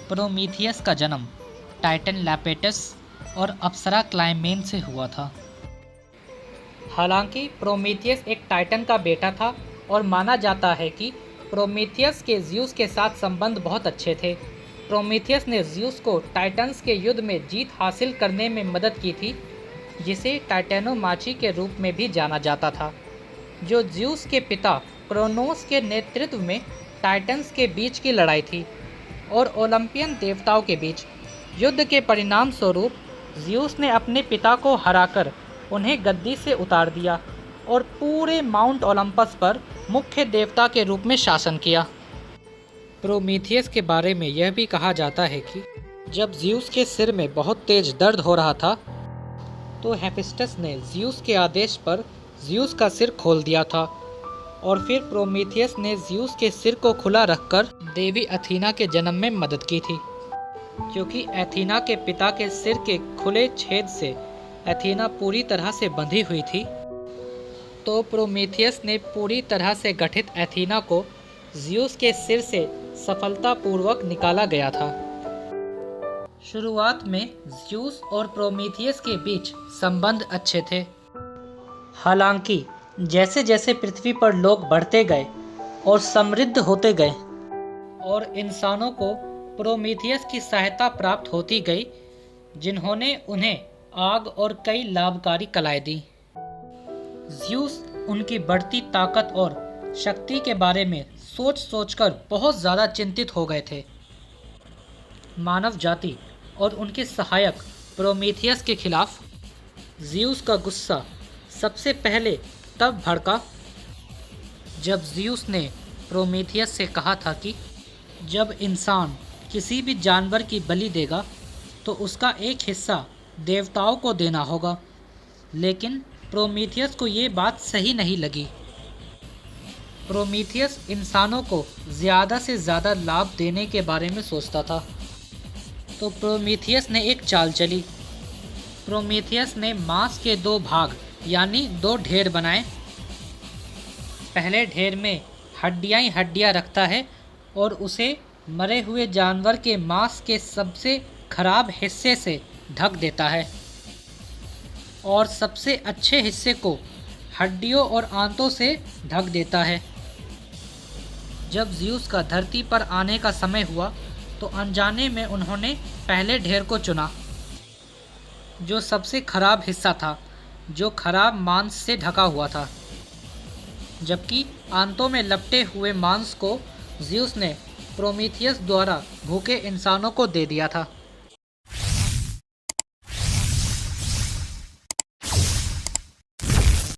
Prometheus का जन्म Titan लैपेटस और अप्सरा क्लाइमेन से हुआ था। हालांकि प्रोमीथियस एक टाइटन का बेटा था और माना जाता है कि प्रोमीथियस के ज़्यूस के साथ संबंध बहुत अच्छे थे। प्रोमीथियस ने ज़्यूस को टाइटन्स के युद्ध में जीत हासिल करने में मदद की थी, जिसे टाइटेनोमाची के रूप में भी जाना जाता था, जो ज़्यूस के पिता क्रोनोस के नेतृत्व में टाइटन्स के बीच की लड़ाई थी और ओलंपियन देवताओं के बीच। युद्ध के परिणाम स्वरूप ज़्यूस ने अपने पिता को हराकर उन्हें गद्दी से उतार दिया और पूरे माउंट ओलंपस पर मुख्य देवता के रूप में शासन किया। प्रोमीथियस के बारे में यह भी कहा जाता है कि जब ज़्यूस के सिर में बहुत तेज दर्द हो रहा था तो हेफेस्टस ने ज़्यूस के आदेश पर ज़्यूस का सिर खोल दिया था और फिर प्रोमीथियस ने ज़्यूस के सिर को खुला रखकर देवी अथीना के जन्म में मदद की थी। क्योंकि एथीना के पिता के सिर के खुले छेद से एथीना पूरी तरह से बंधी हुई थी, तो प्रोमीथियस ने पूरी तरह से गठित एथीना को ज़्यूस के सिर से सफलतापूर्वक निकाला गया था। शुरुआत में ज़्यूस और प्रोमीथियस के बीच संबंध अच्छे थे। हालांकि जैसे जैसे पृथ्वी पर लोग बढ़ते गए और समृद्ध होते गए और इंसानों को प्रोमीथियस की सहायता प्राप्त होती गई, जिन्होंने उन्हें आग और कई लाभकारी कलाएं दी, ज़्यूस उनकी बढ़ती ताकत और शक्ति के बारे में सोच सोचकर बहुत ज़्यादा चिंतित हो गए थे। मानव जाति और उनके सहायक प्रोमीथियस के खिलाफ ज़्यूस का गुस्सा सबसे पहले तब भड़का जब ज़्यूस ने प्रोमीथियस से कहा था कि जब इंसान किसी भी जानवर की बलि देगा तो उसका एक हिस्सा देवताओं को देना होगा। लेकिन प्रोमीथियस को ये बात सही नहीं लगी। प्रोमीथियस इंसानों को ज़्यादा से ज़्यादा लाभ देने के बारे में सोचता था, तो प्रोमीथियस ने एक चाल चली। प्रोमीथियस ने मांस के दो भाग यानी दो ढेर बनाए। पहले ढेर में हड्डियां ही हड्डियां रखता है और उसे मरे हुए जानवर के मांस के सबसे खराब हिस्से से ढक देता है और सबसे अच्छे हिस्से को हड्डियों और आंतों से ढक देता है। जब ज़्यूस का धरती पर आने का समय हुआ तो अनजाने में उन्होंने पहले ढेर को चुना, जो सबसे खराब हिस्सा था, जो खराब मांस से ढका हुआ था, जबकि आंतों में लपटे हुए मांस को ज़्यूस ने प्रोमीथियस द्वारा भूखे इंसानों को दे दिया था।